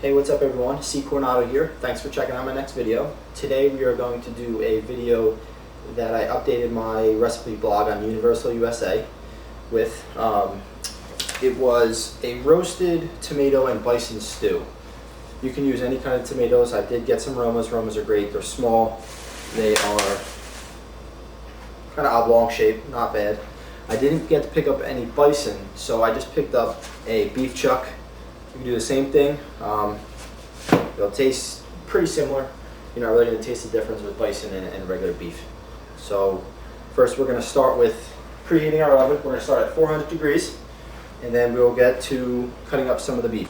Hey, what's up everyone? C.Coronato here. Thanks for checking out my next video. Today we are going to do a video that I updated my recipe blog on Universal USA with. It was a roasted tomato and bison stew. You can use any kind of tomatoes. I did get some Romas. Romas are great. They're small. They are kind of oblong shape, not bad. I didn't get to pick up any bison, so I just picked up a beef chuck. You can do the same thing. It'll taste pretty similar. You're not really going to taste the difference with bison and regular beef. So first we're going to start with preheating our oven. We're going to start at 400 degrees and then we'll get to cutting up some of the beef.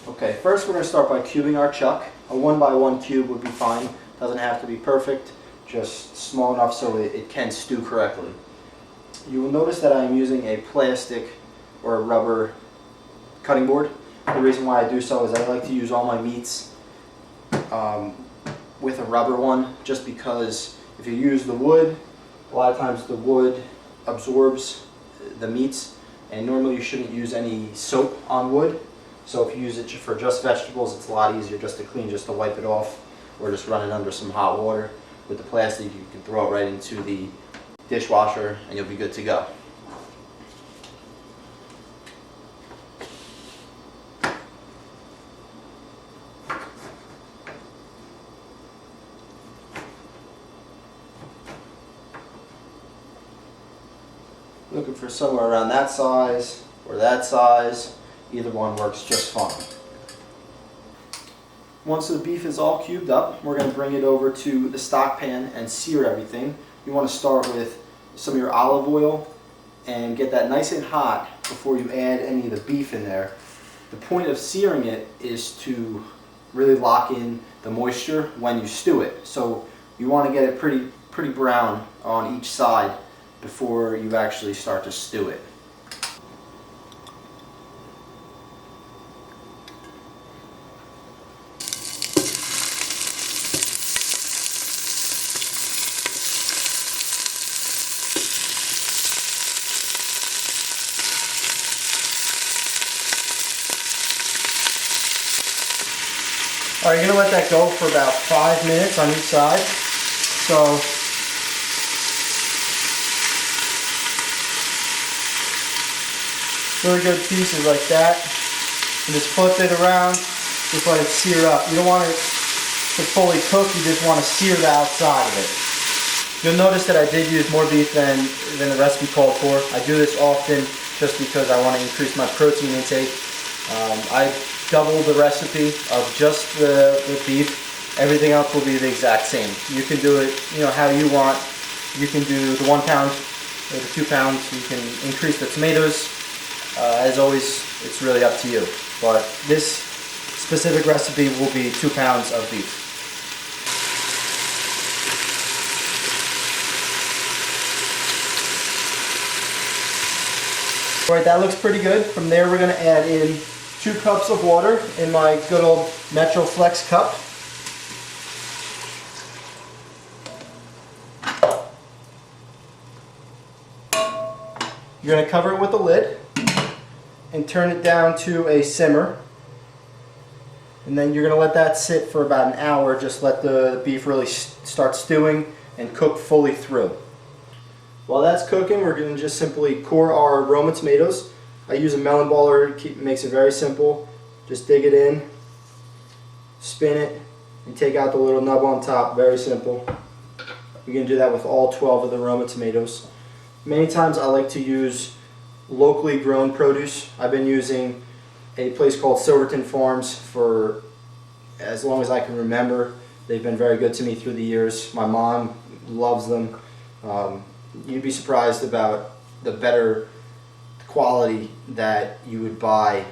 Okay, first we're going to start by cubing our chuck. A 1x1 cube would be fine. Doesn't have to be perfect, just small enough so it can stew correctly. You will notice that I am using a plastic or a rubber cutting board. The reason why I do so is I like to use all my meats with a rubber one, just because if you use the wood, a lot of times the wood absorbs the meats, and normally you shouldn't use any soap on wood. So if you use it for just vegetables, it's a lot easier just to clean, just to wipe it off, or just run it under some hot water. With the plastic, you can throw it right into the dishwasher and you'll be good to go. Looking for somewhere around that size or that size. Either one works just fine. Once the beef is all cubed up, we're going to bring it over to the stock pan and sear everything. You want to start with some of your olive oil and get that nice and hot before you add any of the beef in there. The point of searing it is to really lock in the moisture when you stew it. So you want to get it pretty brown on each side before you actually start to stew it. Alright, you're going to let that go for about 5 minutes on each side. So really good pieces like that, and just flip it around, just let it sear up. You don't want it to fully cook, you just want to sear the outside of it. You'll notice that I did use more beef than the recipe called for. I do this often just because I want to increase my protein intake. I doubled the recipe of just the beef. Everything else will be the exact same. You can do it, how you want. You can do the 1 pound or the 2 pounds. You can increase the tomatoes. As always, it's really up to you. But this specific recipe will be 2 pounds of beef. Alright, that looks pretty good. From there we're going to add in 2 cups of water in my good old Metro Flex cup. You're going to cover it with a lid and turn it down to a simmer. And then you're going to let that sit for about an hour. Just let the beef really start stewing and cook fully through. While that's cooking, we're going to just simply core our Roma tomatoes. I use a melon baller. It makes it very simple. Just dig it in, spin it, and take out the little nub on top. Very simple. You're going to do that with all 12 of the Roma tomatoes. Many times I like to use locally grown produce. I've been using a place called Silverton Farms for as long as I can remember. They've been very good to me through the years. My mom loves them. You'd be surprised about the better quality that you would buy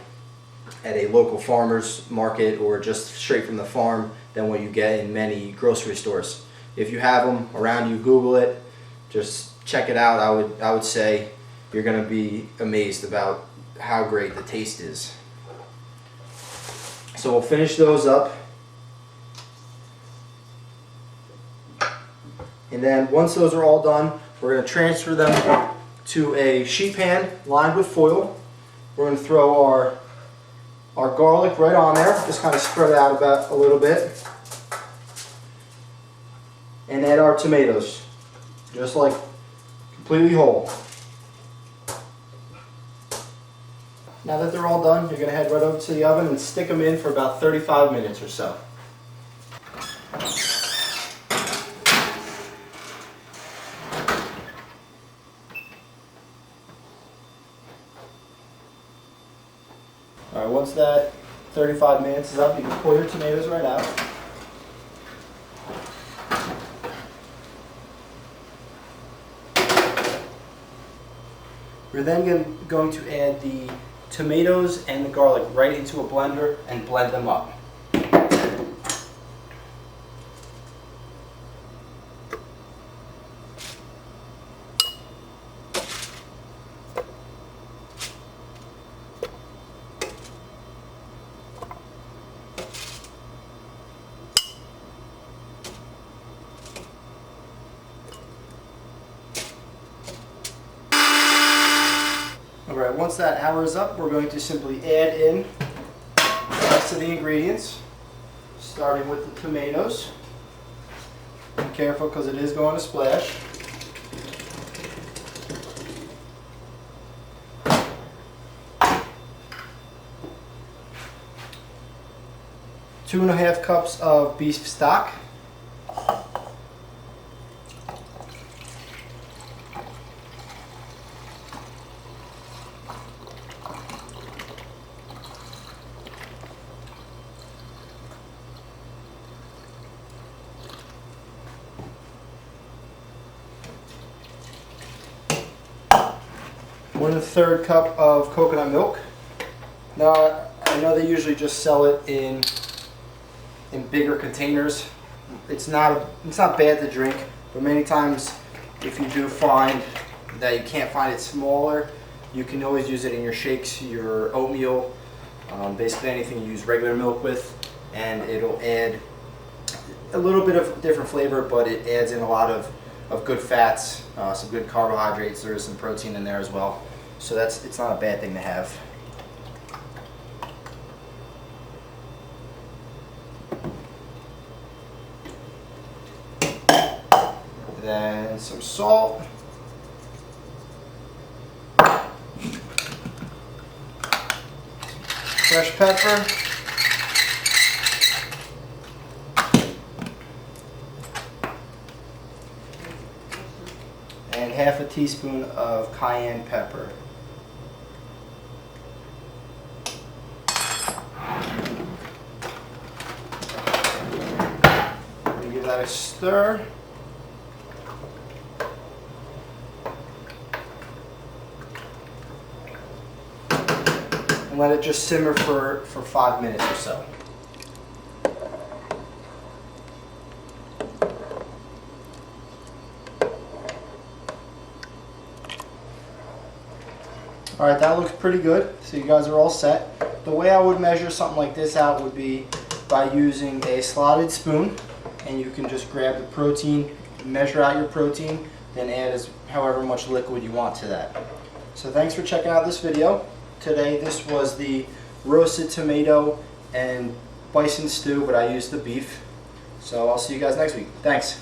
at a local farmer's market or just straight from the farm than what you get in many grocery stores. If you have them around you, Google it. Just check it out. I would say you're going to be amazed about how great the taste is. So we'll finish those up. And then once those are all done, we're going to transfer them to a sheet pan lined with foil. We're going to throw our our garlic right on there. Just kind of spread it out about a little bit. And add our tomatoes, just like completely whole. Now that they're all done, you're going to head right over to the oven and stick them in for about 35 minutes or so. Alright, once that 35 minutes is up, you can pull your tomatoes right out. We're then going to add the tomatoes and the garlic right into a blender and blend them up. Alright, once that hour is up, we're going to simply add in the rest of the ingredients, starting with the tomatoes. Be careful because it is going to splash. Two and a half cups of beef stock. 1/3 cup of coconut milk. Now, I know they usually just sell it in bigger containers. It's not bad to drink, but many times if you do find that you can't find it smaller, you can always use it in your shakes, your oatmeal, basically anything you use regular milk with, and it'll add a little bit of different flavor, but it adds in a lot of good fats, some good carbohydrates. There is some protein in there as well, so it's not a bad thing to have. Then some salt, fresh pepper, and half a teaspoon of cayenne pepper. Give that a stir. And let it just simmer for 5 minutes or so. Alright, that looks pretty good. So you guys are all set. The way I would measure something like this out would be by using a slotted spoon, and you can just grab the protein, measure out your protein, then add however much liquid you want to that. So thanks for checking out this video. Today this was the roasted tomato and bison stew, but I used the beef. So I'll see you guys next week. Thanks.